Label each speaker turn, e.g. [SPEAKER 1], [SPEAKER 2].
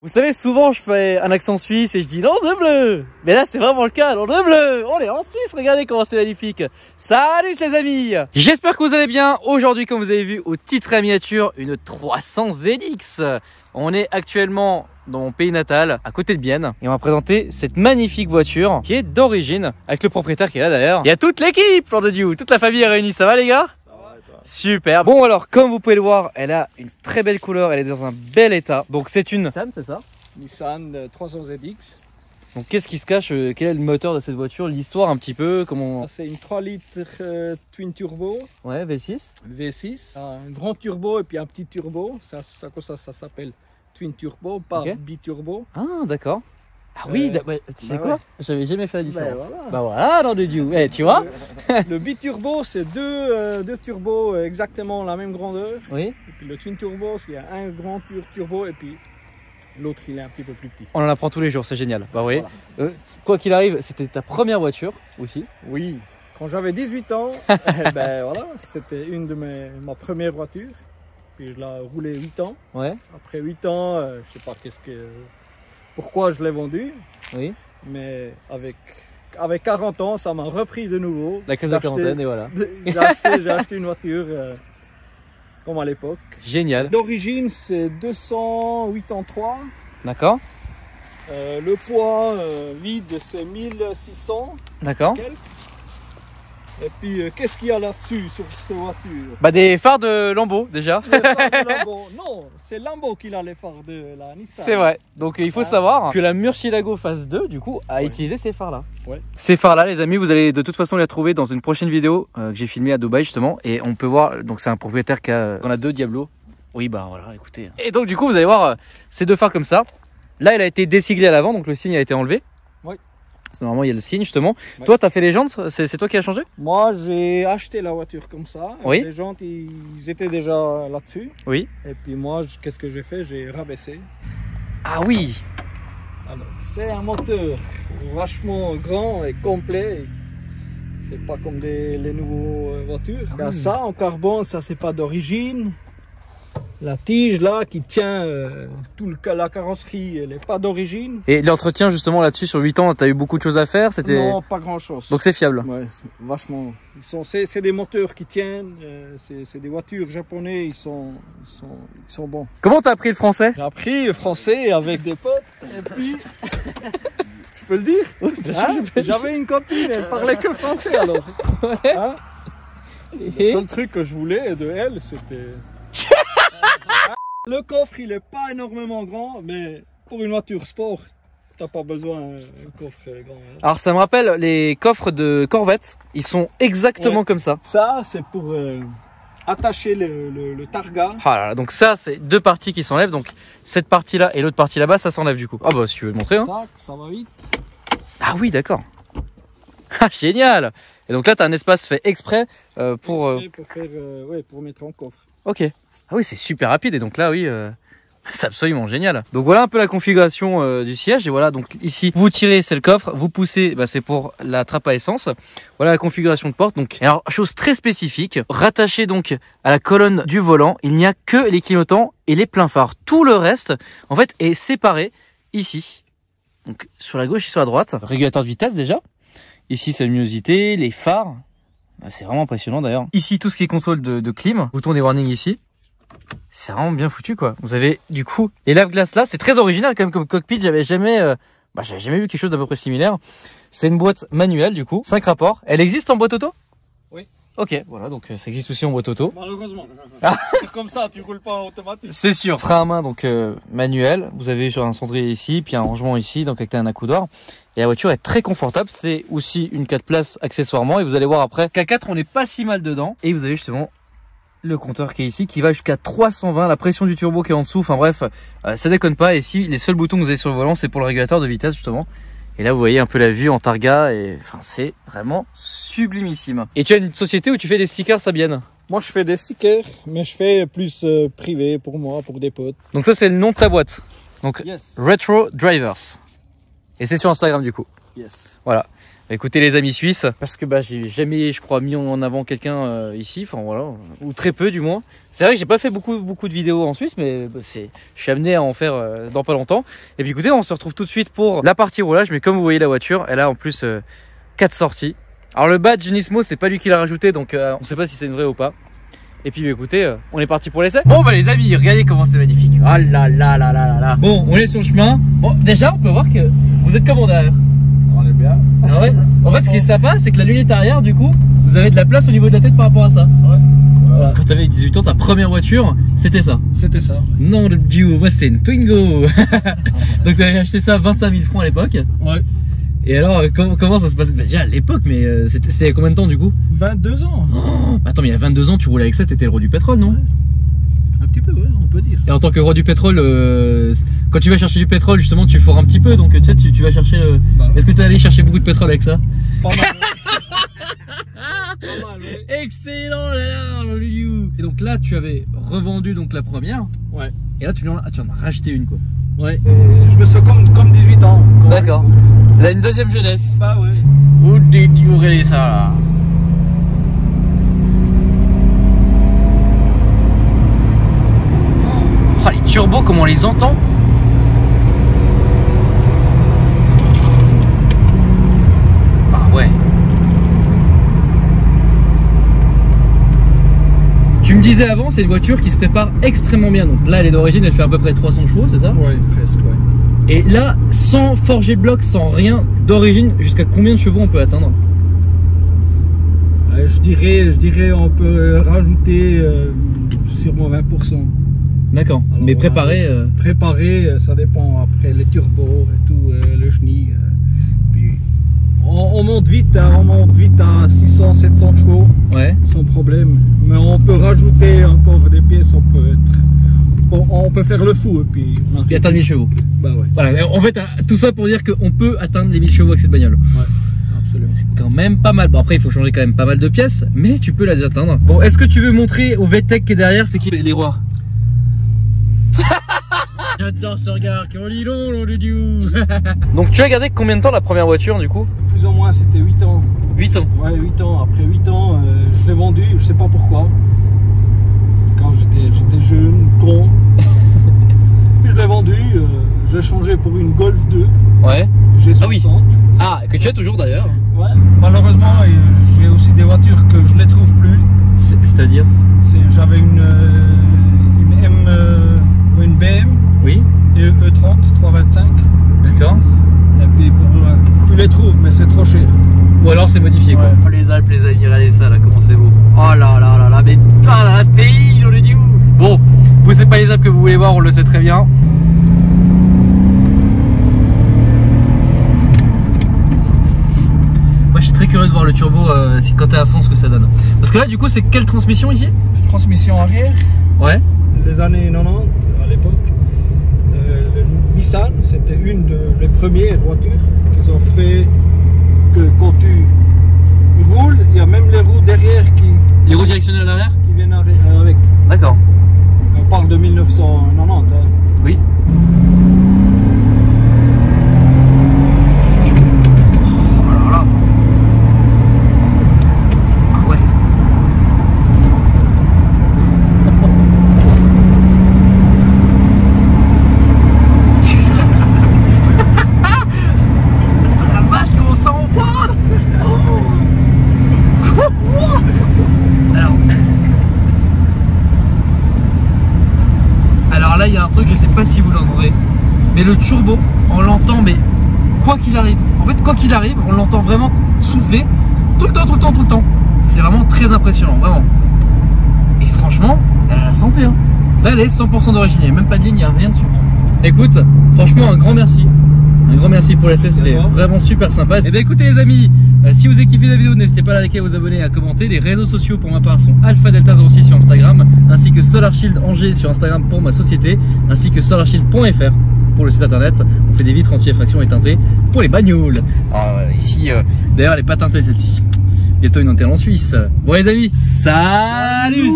[SPEAKER 1] Vous savez, souvent je fais un accent suisse et je dis Landre bleu. Mais là c'est vraiment le cas, Landre bleu. On est en Suisse, regardez comment c'est magnifique. Salut les amis. J'espère que vous allez bien. Aujourd'hui, comme vous avez vu au titre et à miniature, une 300 ZX. On est actuellement dans mon pays natal, à côté de Bienne. Et on va présenter cette magnifique voiture qui est d'origine, avec le propriétaire qui est là d'ailleurs. Il y a toute l'équipe, Lord de Dieu, toute la famille est réunie. Ça va les gars? Super. Bon alors, comme vous pouvez le voir, elle a une très belle couleur, elle est dans un bel état. Donc c'est une Nissan, c'est ça?
[SPEAKER 2] Nissan 300 ZX.
[SPEAKER 1] Donc qu'est-ce qui se cache? Quel est le moteur de cette voiture? L'histoire un petit peu, comment...
[SPEAKER 2] C'est une 3 litres twin turbo.
[SPEAKER 1] Ouais, V6.
[SPEAKER 2] V6. Un grand turbo et puis un petit turbo. Ça s'appelle twin turbo, pas biturbo.
[SPEAKER 1] Ah d'accord. Ah oui, tu sais quoi?
[SPEAKER 2] Ouais.
[SPEAKER 1] J'avais jamais fait la différence.
[SPEAKER 2] Voilà.
[SPEAKER 1] Bah voilà, dans du Dieu. Tu vois?
[SPEAKER 2] Le biturbo, c'est deux turbos exactement la même grandeur.
[SPEAKER 1] Oui.
[SPEAKER 2] Et puis le twin turbo, il y a un grand turbo et puis l'autre, il est un petit peu plus petit.
[SPEAKER 1] On en apprend tous les jours, c'est génial. Bah oui. Voilà. Quoi qu'il arrive, c'était ta première voiture aussi.
[SPEAKER 2] Oui. Quand j'avais 18 ans, ben voilà, c'était une de ma première voiture. Puis je l'ai roulée 8 ans.
[SPEAKER 1] Ouais.
[SPEAKER 2] Après 8 ans, je sais pas pourquoi je l'ai vendue.
[SPEAKER 1] Oui.
[SPEAKER 2] Mais avec 40 ans, ça m'a repris de nouveau.
[SPEAKER 1] La case de la quarantaine et voilà.
[SPEAKER 2] J'ai acheté une voiture comme à l'époque.
[SPEAKER 1] Génial.
[SPEAKER 2] D'origine, c'est 283.
[SPEAKER 1] D'accord.
[SPEAKER 2] Le poids vide, c'est 1600.
[SPEAKER 1] D'accord.
[SPEAKER 2] Et puis, qu'est-ce qu'il y a là-dessus, sur cette voiture?
[SPEAKER 1] Bah des phares de Lambo déjà.
[SPEAKER 2] Les phares de Lambo. Non, c'est Lambo qui a les phares de la Nissan.
[SPEAKER 1] C'est vrai. Donc il faut savoir que la Murcielago Phase 2 du coup a utilisé ces phares là.
[SPEAKER 2] Ouais.
[SPEAKER 1] Ces phares là les amis, vous allez de toute façon les retrouver dans une prochaine vidéo que j'ai filmée à Dubaï justement. Et on peut voir, donc c'est un propriétaire qui a... On a deux Diablo. Oui bah voilà, écoutez. Et donc du coup vous allez voir ces deux phares comme ça. Là il a été désiglé à l'avant, donc le signe a été enlevé.
[SPEAKER 2] Oui.
[SPEAKER 1] Normalement il y a le signe justement.
[SPEAKER 2] Ouais.
[SPEAKER 1] Toi t'as fait les jantes, c'est toi qui as changé?
[SPEAKER 2] Moi j'ai acheté la voiture comme ça.
[SPEAKER 1] Oui.
[SPEAKER 2] Les jantes ils étaient déjà là-dessus.
[SPEAKER 1] Oui.
[SPEAKER 2] Et puis moi qu'est-ce que j'ai fait? J'ai rabaissé.
[SPEAKER 1] Ah oui.
[SPEAKER 2] Alors c'est un moteur vachement grand et complet. C'est pas comme les nouveaux voitures.
[SPEAKER 1] Ah
[SPEAKER 2] Ben,
[SPEAKER 1] oui.
[SPEAKER 2] ça en carbone, ça c'est pas d'origine. La tige là qui tient la carrosserie, elle n'est pas d'origine.
[SPEAKER 1] Et l'entretien justement là-dessus sur 8 ans, t'as eu beaucoup de choses à faire? C'était...
[SPEAKER 2] Non, pas grand chose.
[SPEAKER 1] Donc c'est fiable.
[SPEAKER 2] Ouais, vachement. C'est des moteurs qui tiennent, c'est des voitures japonais, ils sont bons.
[SPEAKER 1] Comment t'as appris le français?
[SPEAKER 2] J'ai appris le français avec des potes et puis. Je peux le dire?
[SPEAKER 1] Oui, bien sûr, je peux.
[SPEAKER 2] J'avais une copine, elle parlait que français alors.
[SPEAKER 1] Ouais.
[SPEAKER 2] Hein? Le seul truc que je voulais de elle, c'était. Le coffre, il est pas énormément grand, mais pour une voiture sport, t'as pas besoin d'un coffre grand. Hein.
[SPEAKER 1] Alors ça me rappelle les coffres de Corvette, ils sont exactement comme ça.
[SPEAKER 2] Ça, c'est pour attacher le targa.
[SPEAKER 1] Ah là là, donc ça c'est deux parties qui s'enlèvent, donc cette partie là et l'autre partie là-bas ça s'enlève du coup. Ah bah si tu veux le montrer hein.
[SPEAKER 2] Tac, ça va vite.
[SPEAKER 1] Ah oui d'accord. Ah génial. Et donc là t'as un espace fait exprès pour...
[SPEAKER 2] pour mettre en coffre.
[SPEAKER 1] Ok. Ah oui c'est super rapide et donc là oui... C'est absolument génial. Donc voilà un peu la configuration du siège. Et voilà, donc ici, vous tirez, c'est le coffre. Vous poussez, bah, c'est pour la trappe à essence. Voilà la configuration de porte. Donc, alors, chose très spécifique, rattaché donc à la colonne du volant, il n'y a que les clignotants et les pleins phares. Tout le reste, en fait, est séparé ici. Donc, sur la gauche et sur la droite. Régulateur de vitesse déjà. Ici, sa luminosité, les phares. Bah, c'est vraiment impressionnant d'ailleurs. Ici, tout ce qui est contrôle de clim. Bouton des warnings ici. C'est vraiment bien foutu quoi. Vous avez du coup les lave-glaces là, c'est très original quand même comme cockpit. J'avais jamais vu quelque chose d'à peu près similaire. C'est une boîte manuelle du coup, 5 rapports. Elle existe en boîte auto?
[SPEAKER 2] Oui.
[SPEAKER 1] Ok, voilà donc ça existe aussi en boîte auto.
[SPEAKER 2] Malheureusement. C'est comme ça, tu roules pas en automatique.
[SPEAKER 1] C'est sûr. Frein à main donc manuel. Vous avez sur un cendrier ici, puis un rangement ici, donc avec un accoudoir. Et la voiture est très confortable. C'est aussi une 4 places accessoirement. Et vous allez voir après qu'à 4 on n'est pas si mal dedans. Et vous avez justement le compteur qui est ici, qui va jusqu'à 320, la pression du turbo qui est en dessous, enfin bref, ça déconne pas. Et ici, les seuls boutons que vous avez sur le volant, c'est pour le régulateur de vitesse justement. Et là, vous voyez un peu la vue en targa, et enfin, c'est vraiment sublimissime. Et tu as une société où tu fais des stickers, Sabienne?
[SPEAKER 2] Moi, je fais des stickers, mais je fais plus privé pour moi, pour des potes.
[SPEAKER 1] Donc ça, c'est le nom de ta boîte. Donc,
[SPEAKER 2] Yes.
[SPEAKER 1] Retro Drivers. Et c'est sur Instagram du coup.
[SPEAKER 2] Yes.
[SPEAKER 1] Voilà. Écoutez les amis suisses, parce que bah, j'ai jamais, je crois, mis en avant quelqu'un ici, enfin voilà, ou très peu du moins. C'est vrai que j'ai pas fait beaucoup de vidéos en Suisse, mais bah, je suis amené à en faire dans pas longtemps. Et puis écoutez, on se retrouve tout de suite pour la partie roulage, mais comme vous voyez la voiture, elle a en plus 4 sorties. Alors le badge Nismo, c'est pas lui qui l'a rajouté, donc on sait pas si c'est une vraie ou pas. Et puis écoutez, on est parti pour l'essai. Bon bah les amis, regardez comment c'est magnifique. Ah là là là là là là. Bon, on est sur le chemin. Bon, déjà on peut voir que vous êtes comment derrière?
[SPEAKER 2] On est bien.
[SPEAKER 1] Ah ouais. En fait, ce qui est sympa, c'est que la lunette arrière, du coup, vous avez de la place au niveau de la tête par rapport à ça.
[SPEAKER 2] Ouais.
[SPEAKER 1] Voilà. Quand t'avais 18 ans, ta première voiture, c'était ça.
[SPEAKER 2] C'était ça.
[SPEAKER 1] Non, Dieu, moi c'était une Twingo. Donc t'avais acheté ça à 21 000 francs à l'époque.
[SPEAKER 2] Ouais.
[SPEAKER 1] Et alors, comment ça se passait? Bah, déjà à l'époque, mais c'était il y a combien de temps du coup?
[SPEAKER 2] 22 ans.
[SPEAKER 1] Oh, attends, mais il y a 22 ans, tu roulais avec ça, t'étais le roi du pétrole, non?
[SPEAKER 2] Ouais. Un petit peu, ouais, on peut dire.
[SPEAKER 1] Et en tant que roi du pétrole, quand tu vas chercher du pétrole, justement, tu fourres un petit peu, donc tu sais, tu vas chercher.
[SPEAKER 2] Bah,
[SPEAKER 1] Est-ce que tu es allé chercher beaucoup de pétrole avec ça?
[SPEAKER 2] Pas mal. Pas mal, ouais.
[SPEAKER 1] Excellent là. Et donc là, tu avais revendu donc la première.
[SPEAKER 2] Ouais.
[SPEAKER 1] Et là, tu en as racheté une quoi.
[SPEAKER 2] Ouais. Je me sens comme 18 ans.
[SPEAKER 1] D'accord. Là, une deuxième jeunesse.
[SPEAKER 2] Bah ouais.
[SPEAKER 1] Où did-you regarder ça là? Oh, les turbos, comment on les entend? Ah ouais. Tu me disais avant, c'est une voiture qui se prépare extrêmement bien. Donc là, elle est d'origine, elle fait à peu près 300 chevaux, c'est ça?
[SPEAKER 2] Ouais, presque, ouais.
[SPEAKER 1] Et là, sans forger de bloc, sans rien d'origine, jusqu'à combien de chevaux on peut atteindre?
[SPEAKER 2] Je dirais on peut rajouter sûrement 20%.
[SPEAKER 1] D'accord, mais préparé
[SPEAKER 2] Préparé, ça dépend après les turbos et tout, le chenille. Puis on monte vite à 600-700 chevaux,
[SPEAKER 1] ouais.
[SPEAKER 2] sans problème. Mais on peut rajouter encore des pièces, on peut faire le fou et puis
[SPEAKER 1] atteindre 1000 chevaux.
[SPEAKER 2] Bah ouais.
[SPEAKER 1] Voilà, en fait, tout ça pour dire qu'on peut atteindre les 1000 chevaux avec cette bagnole.
[SPEAKER 2] Ouais, absolument.
[SPEAKER 1] C'est quand même pas mal. Bon, après, il faut changer quand même pas mal de pièces, mais tu peux les atteindre. Bon, est-ce que tu veux montrer au VTEC qui est derrière, c'est qui les rois? J'adore ce regard, Donc tu as gardé combien de temps la première voiture du coup?
[SPEAKER 2] Plus ou moins c'était 8 ans.
[SPEAKER 1] 8 ans?
[SPEAKER 2] Ouais, 8 ans. Après 8 ans, je l'ai vendu, je sais pas pourquoi. Quand j'étais jeune, con. Puis je l'ai vendu, j'ai changé pour une Golf 2.
[SPEAKER 1] Ouais.
[SPEAKER 2] G60.
[SPEAKER 1] Ah oui. Ah, que tu as toujours d'ailleurs.
[SPEAKER 2] Ouais. Malheureusement, j'ai aussi des voitures que je les trouve plus.
[SPEAKER 1] C'est-à-dire?
[SPEAKER 2] J'avais une BM.
[SPEAKER 1] Oui.
[SPEAKER 2] Et E30 325.
[SPEAKER 1] D'accord.
[SPEAKER 2] Et puis tu les trouves, mais c'est trop cher.
[SPEAKER 1] Ou alors c'est modifié quoi.
[SPEAKER 2] Ouais.
[SPEAKER 1] Les Alpes, les amis, regardez ça là, comment c'est beau. Oh là là là là, mais ah là, ce pays, on le dit où? Bon, vous c'est pas les Alpes que vous voulez voir, on le sait très bien. Moi je suis très curieux de voir le turbo quand t'es à fond ce que ça donne. Parce que là du coup c'est quelle transmission ici?
[SPEAKER 2] Transmission arrière.
[SPEAKER 1] Ouais.
[SPEAKER 2] Les années 90 à l'époque. Le Nissan, c'était une des premières voitures qu'ils ont fait que quand tu roules, il y a même les roues derrière
[SPEAKER 1] Les roues directionnelles à l'arrière?
[SPEAKER 2] qui viennent avec.
[SPEAKER 1] D'accord.
[SPEAKER 2] On parle de 1990. Hein.
[SPEAKER 1] Oui. Oh là là. Ah ouais. La vache, comment ça envoie? Alors là il y a un truc, je sais pas si vous l'entendez, mais le turbo on l'entend, mais quoi qu'il arrive, en fait quoi qu'il arrive on l'entend vraiment souffler tout le temps. C'est vraiment très impressionnant, vraiment. Et franchement elle a la santé hein. Là elle est 100% d'origine, il n'y a même pas de ligne, il n'y a rien dessus. Écoute, franchement un grand merci. Un grand merci pour l'essai, c'était vraiment super sympa. Et bien écoutez les amis, si vous avez kiffé la vidéo, n'hésitez pas à liker, à vous abonner et à commenter. Les réseaux sociaux pour ma part sont Alpha Delta 06 sur Instagram, ainsi que Solar Shield Angers sur Instagram pour ma société, ainsi que solarshield.fr pour le site internet. On fait des vitres anti-effraction et teintées pour les bagnoles. Alors, ici, d'ailleurs elle n'est pas teintée celle-ci. Bientôt une antenne en Suisse. Bon les amis, salut.